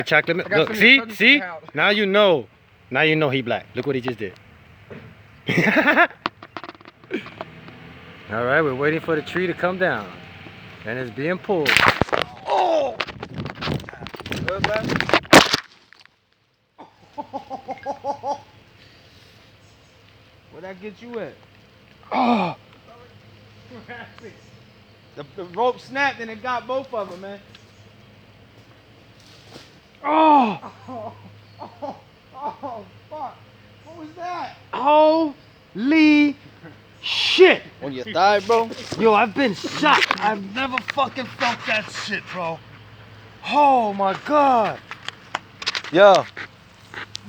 Chocolate milk. Look, see? Now you know. Now you know he black. Look what he just did. All right, we're waiting for the tree to come down. And it's being pulled. Oh! Good, man. Where'd that get you at? Oh! The rope snapped and it got both of them, man. Oh! Oh, fuck. What was that? Holy shit! On your thigh, bro? Yo, I've been shot. I've never fucking felt that shit, bro. Oh my god. Yo.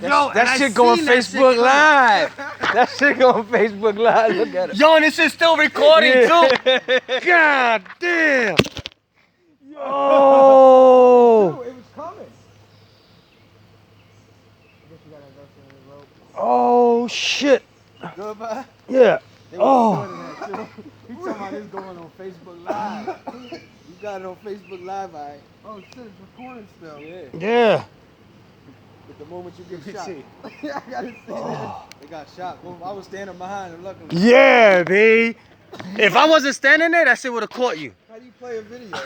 That shit going Facebook Live. That shit going Facebook Live. Look at it. Yo, and this is still recording too. God damn. Oh. It was coming. Oh shit. Good, bud? Yeah. They was Oh. recording that, too. He talking about this going on Facebook Live. You got it on Facebook Live, all right? Oh shit, it's recording still. Yeah. Yeah. But the moment you get shot. Yeah, I gotta see that. They got shot. Well, I was standing behind them looking. Yeah, B. If I wasn't standing there, that shit would have caught you. How do you play a video?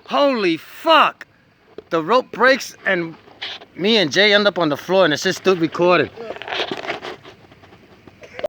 Holy fuck. The rope breaks and me and Jay end up on the floor and it's just still recording.